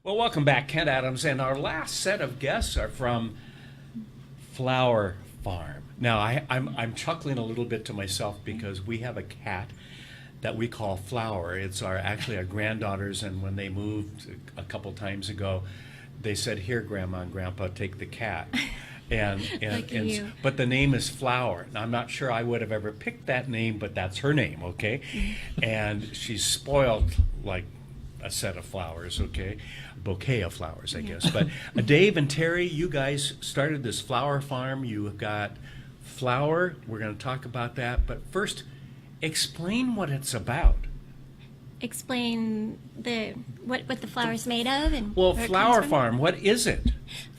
Well, welcome back, Kent Adams, and our last set of guests are from Flower Farm. Now, I'm chuckling a little bit to myself because we have a cat that we call Flower. It's actually our granddaughter's, and when they moved a couple times ago, they said, "Here, Grandma and Grandpa, take the cat." But the name is Flower. Now, I'm not sure I would have ever picked that name, but that's her name, okay? And she's spoiled like a set of flowers, okay? A bouquet of flowers, I guess. But Dave and Teri, you guys started this flower farm. You have got flower. We're going to talk about that. But first, explain what it's about. Explain what the flower's made of and Well, where it Flower comes from. Farm, what is it?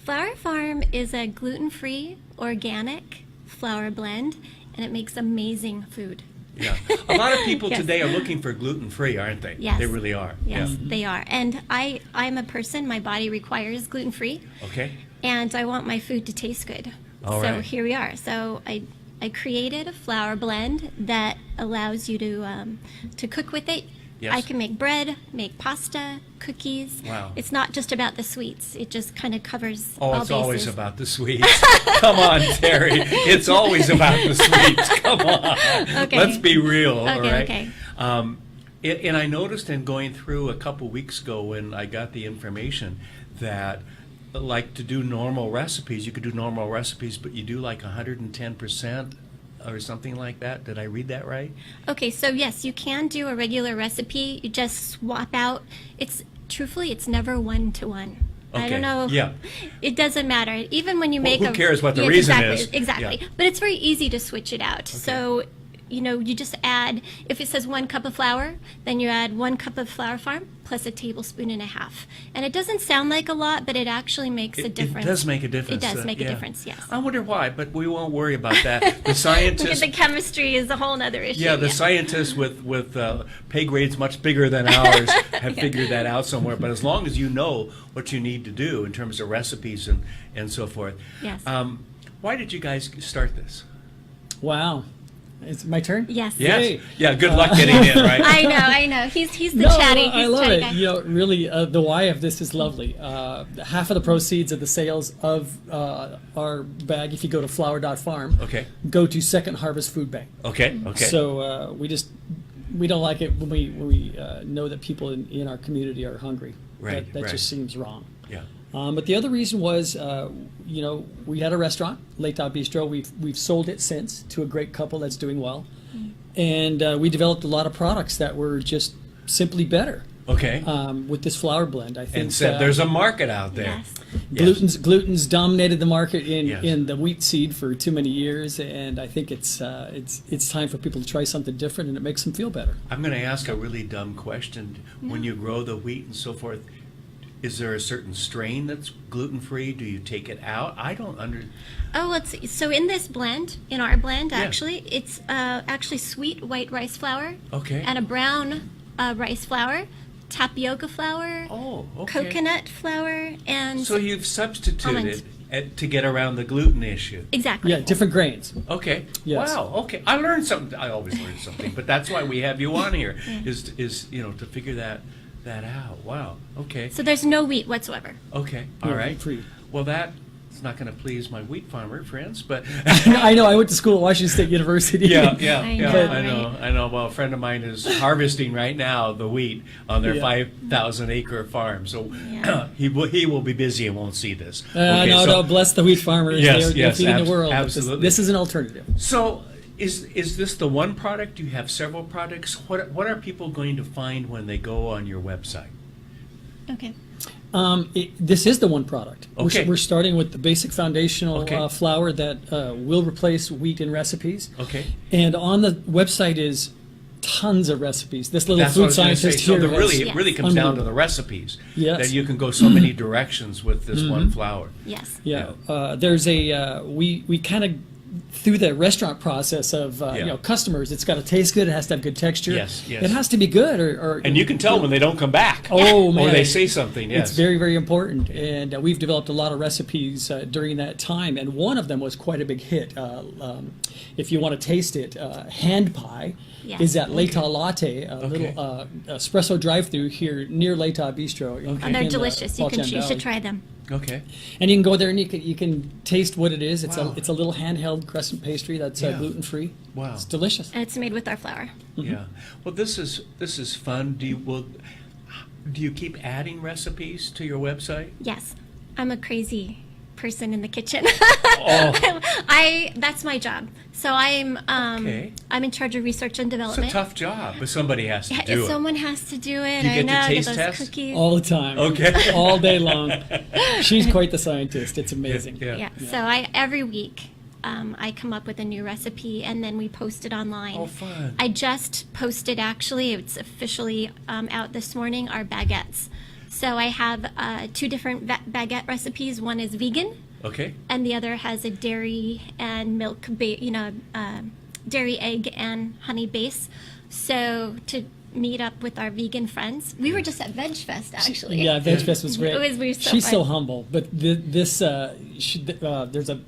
Flower Farm is a gluten-free, organic flour blend, and it makes amazing food. Yeah. A lot of people Yes. today are looking for gluten-free, aren't they? Yes. They really are. Yes, Yeah. they are. And I'm a person, my body requires gluten-free, Okay. and I want my food to taste good. All so right. here we are. So I created a flour blend that allows you to cook with it. Yes. I can make bread, make pasta, cookies. Wow. It's not just about the sweets. It just kind of covers all Oh, bases. it's always about the sweets. Come on, Teri. It's always about the sweets. Come on. Okay. Let's be real, all Okay, right? okay. And I noticed in going through a couple weeks ago when I got the information that, like, to do normal recipes, you could do normal recipes, but you do like 110% or something like that. Did I read that right? Okay, so yes, you can do a regular recipe. You just swap out. Truthfully, it's never one-to-one. I Okay, don't know. yeah. It doesn't matter. Even when you Well, make who cares what the reason exactly, is? Exactly. Yeah. But it's very easy to switch it out. So, you just add, if it says 1 cup of flour, then you add 1 cup of Flower Farm plus a tablespoon and a half. And it doesn't sound like a lot, but it actually makes a difference. It does make a difference. It does make a yeah. difference, yes. I wonder why, but we won't worry about that. The scientists... The chemistry is a whole other issue. Yeah, the scientists with pay grades much bigger than ours have figured that out somewhere. But as long as you know what you need to do in terms of recipes and so forth. Yes. Why did you guys start this? Wow. It's my turn? Yes. Yes. Yay. Yeah, good luck getting in, right? I know. He's the No, chatty. I He's love chatty it. guy. You know, really, the why of this is lovely. Half of the proceeds of the sales of our bag, if you go to flower.farm, Okay. go to Second Harvest Food Bank. Okay, okay. So we don't like it when we know that people in our community are hungry. Right, That right. just seems wrong. Yeah. But the other reason was, we had a restaurant, Lake Dot Bistro. We've sold it since to a great couple that's doing well, and we developed a lot of products that were just simply better Okay. with this flour blend. I think And said there's a market out there. Yes. gluten's dominated the market Yes. in the wheat seed for too many years, and I think it's time for people to try something different, and it makes them feel better. I'm going to ask a really dumb question. When you grow the wheat and so forth, is there a certain strain that's gluten-free? Do you take it out? I don't Oh, let's see. So in this blend, in our blend, Yeah. actually, it's actually sweet white rice flour Okay. and a brown rice flour, tapioca flour, Oh, okay. coconut flour, and So you've substituted Almonds. to get around the gluten issue. exactly. Yeah, different grains. Okay. Yes. Wow. Okay. I learned something. I always learn something, but that's why we have you on here is to figure that out. Wow. Okay. So there's no wheat whatsoever. Okay. All Yeah, right. free. Well, that's not going to please my wheat farmer friends, but I know. I went to school at Washington State University. yeah. I Yeah. know, I know. right? I know. Well, a friend of mine is harvesting right now the wheat on their Yeah. 5,000 acre farm, so Yeah. he will be busy and won't see this. No, bless the wheat farmers. Yes, they're yes, feeding the world. But absolutely. This is an alternative. So, is this the one product? Do you have several products? What are people going to find when they go on your website? Okay. This is the one product. Okay. We're starting with the basic foundational Okay. flour that will replace wheat in recipes. Okay. And on the website is tons of recipes. This little That's what I food was going to say. scientist So here the has- really, it Yes. really comes down to Unbelievable. the recipes. Yes. That you can go so many directions with this one flour. Yes. Yeah, there's we kind of through the restaurant process of customers, it's got to taste good. It has to have good texture. Yes, yes. It has to be good, or And you can tell when they don't come back. Oh man, Or they say something. Yes. It's very, very important, and we've developed a lot of recipes during that time, and one of them was quite a big hit. If you want to taste it, hand pie Yes. is at Leta Latte, a Okay. little espresso drive-through here near Leta Bistro. And they're delicious. You should try them. Okay. And you can go there and you can taste what it is. It's Wow. a little handheld crescent pastry that's Yeah. gluten-free. Wow. It's delicious. And it's made with our flour. Yeah. Well, this is fun. Do you keep adding recipes to your website? Yes. I'm a crazy person in the kitchen. Oh. That's my job. So I'm Okay. I'm in charge of research and It's a development. tough job, but somebody has to Yeah, do it. someone has to do it. Do you I get to know. I taste get those test? cookies. All the time. Okay. All day long. She's quite the scientist. It's amazing. Yeah. Yeah. So every week I come up with a new recipe and then we post it online. Oh, fun. I just posted, actually, it's officially out this morning, our baguettes. So I have 2 different baguette recipes. One is vegan, Okay. and the other has a dairy and milk, dairy, egg, and honey base. So to meet up with our vegan friends, we were just at Veg Fest, actually. Yeah, Veg Fest was great. We were so She's fun. so humble, but there's the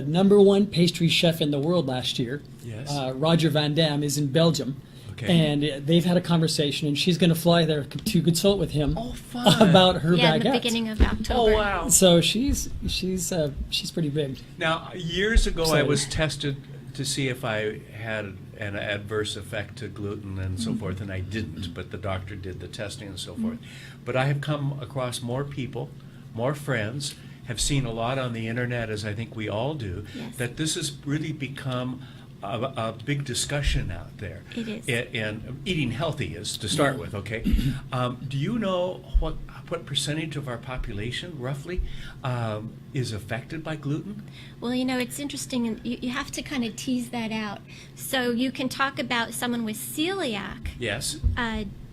number 1 pastry chef in the world last year. Yes. Roger Van Dam is in Belgium. Okay. And they've had a conversation, and she's going to fly there to consult with him Oh, fun. about her Yeah, in the baguettes. beginning of October. Oh, wow. So she's pretty big. Now, years ago, I Exciting. was tested to see if I had an adverse effect to gluten and so forth, and I didn't, but the doctor did the testing and so forth. But I have come across more people, more friends, have seen a lot on the internet, as I think we all do, Yes. that this has really become a big discussion out there. It is. And eating healthy is to start with, okay? Do you know what percentage of our population, roughly, is affected by gluten? Well, it's interesting, and you have to kind of tease that out. So you can talk about someone with celiac Yes.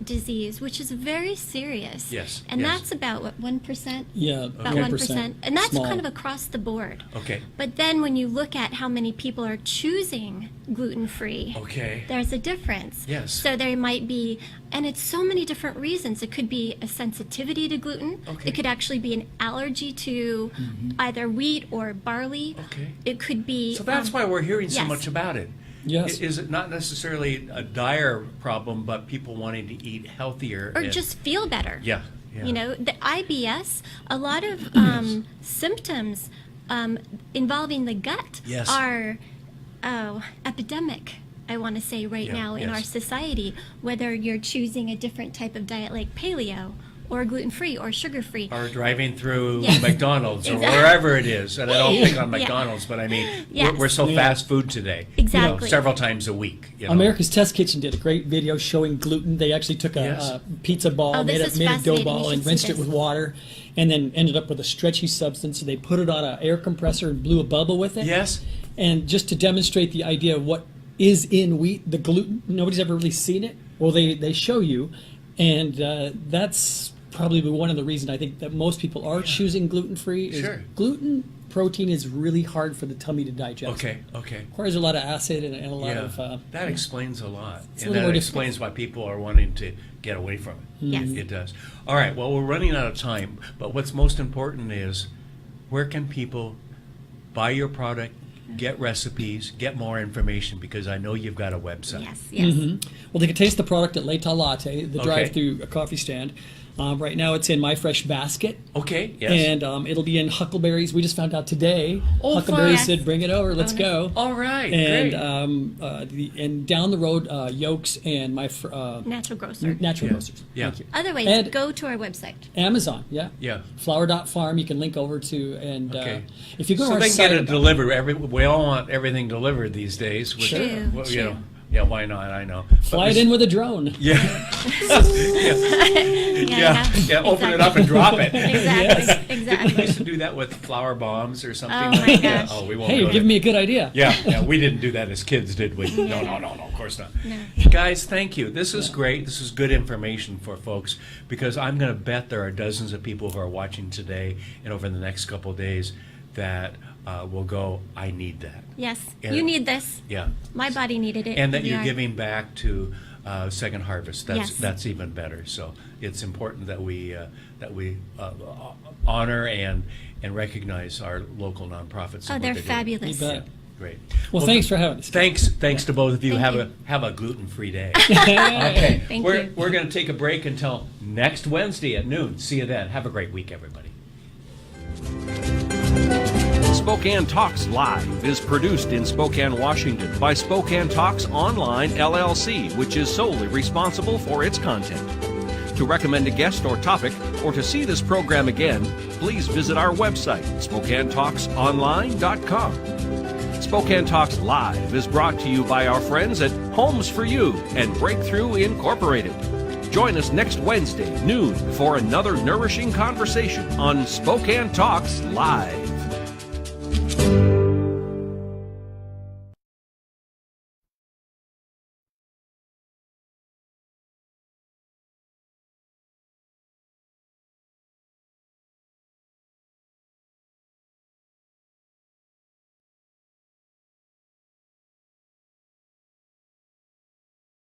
disease, which is very serious. Yes, And yes. that's about, what, 1%? Yeah, About 1%. 1%. And that's Small. kind of across the board. Okay. But then when you look at how many people are choosing gluten-free, Okay. there's a difference. Yes. So there might be, and it's so many different reasons. It could be a sensitivity to gluten. Okay. It could actually be an allergy to either wheat or barley. Okay. It could be. So that's why we're hearing so yes. much about it. Yes. Is it not necessarily a dire problem, but people wanting to eat healthier? Or and- just feel better. Yeah. Yeah. The IBS, a lot of symptoms involving the gut Yes. are epidemic, I want to say, right Yeah, now in yes. our society, whether you're choosing a different type of diet like paleo or gluten-free or sugar-free. Or driving through Yes. McDonald's or Exactly. wherever it is. And I don't pick on Yeah. McDonald's, but I mean, Yes. we're so Yeah. fast food today. Exactly. Several times a week. America's Test Kitchen did a great video showing gluten. They actually took Yes. a pizza ball, Oh, this made is a dough fascinating. ball, You and should see rinsed it this. with water, and then ended up with a stretchy substance. So they put it on an air compressor and blew a bubble with it. Yes. And just to demonstrate the idea of what is in wheat, the gluten, nobody's ever really seen it. Well, they show you, and that's probably one of the reasons I think that most people are choosing gluten-free. Is Sure. gluten protein is really hard for the tummy to digest. Okay. Okay. Requires a lot of acid and a lot Yeah. of. That explains a lot. a And little that more explains why people are wanting to get away from it. Yes. It does. All right. Well, we're running out of time. But what's most important is where can people buy your product, get recipes, get more information? Because I know you've got a website. Yes, yes. Well, they can taste the product at Leta Latte, the Okay. drive-through coffee stand. Right now, it's in My Fresh Basket, Okay. Yes. and it'll be in Huckleberries. We just found out today. Oh, Huckleberries fun. said, "Bring it over, let's go." All right. And great. and down the road, Yolks and Natural grocer. Natural Yeah. Grocers. Yeah. Thank you. Otherwise, And- go to our website. Amazon, yeah. Yeah. Flower.farm, you can link over to, and Okay. if you go to So our they can site, get it delivered. We all want everything delivered these days. Which, True, well, you true. know, yeah, why not? I know. fly it in with a drone. Yeah. Yeah. Open it up and drop it. Exactly. Didn't we Exactly. used to do that with flower bombs or something Oh, like my that? gosh. Oh, we won't Hey, go you're giving there. me a good idea. Yeah, we didn't do that as kids, did we? No, of course not. No. Guys, thank you. This is great. This is good information for folks because I'm going to bet there are dozens of people who are watching today and over the next couple of days that will go, I need that. Yes, And- you need this. Yeah. My body needed it. And that We you're are. giving back to Second Harvest. Yes. That's even better. So it's important that we honor and recognize our local nonprofits. Oh, and what they're doing. fabulous. You bet. Great. Well, thanks for having us. Thanks to both of you. Thank you. Have a gluten-free day. Okay. Thank we're you. we're going to take a break until next Wednesday at noon. See you then. Have a great week, everybody. Spokane Talks Live is produced in Spokane, Washington by Spokane Talks Online LLC, which is solely responsible for its content. To recommend a guest or topic, or to see this program again, please visit our website, SpokaneTalksOnline.com. Spokane Talks Live is brought to you by our friends at Homes for You and Breakthrough Incorporated. Join us next Wednesday, noon, for another nourishing conversation on Spokane Talks Live.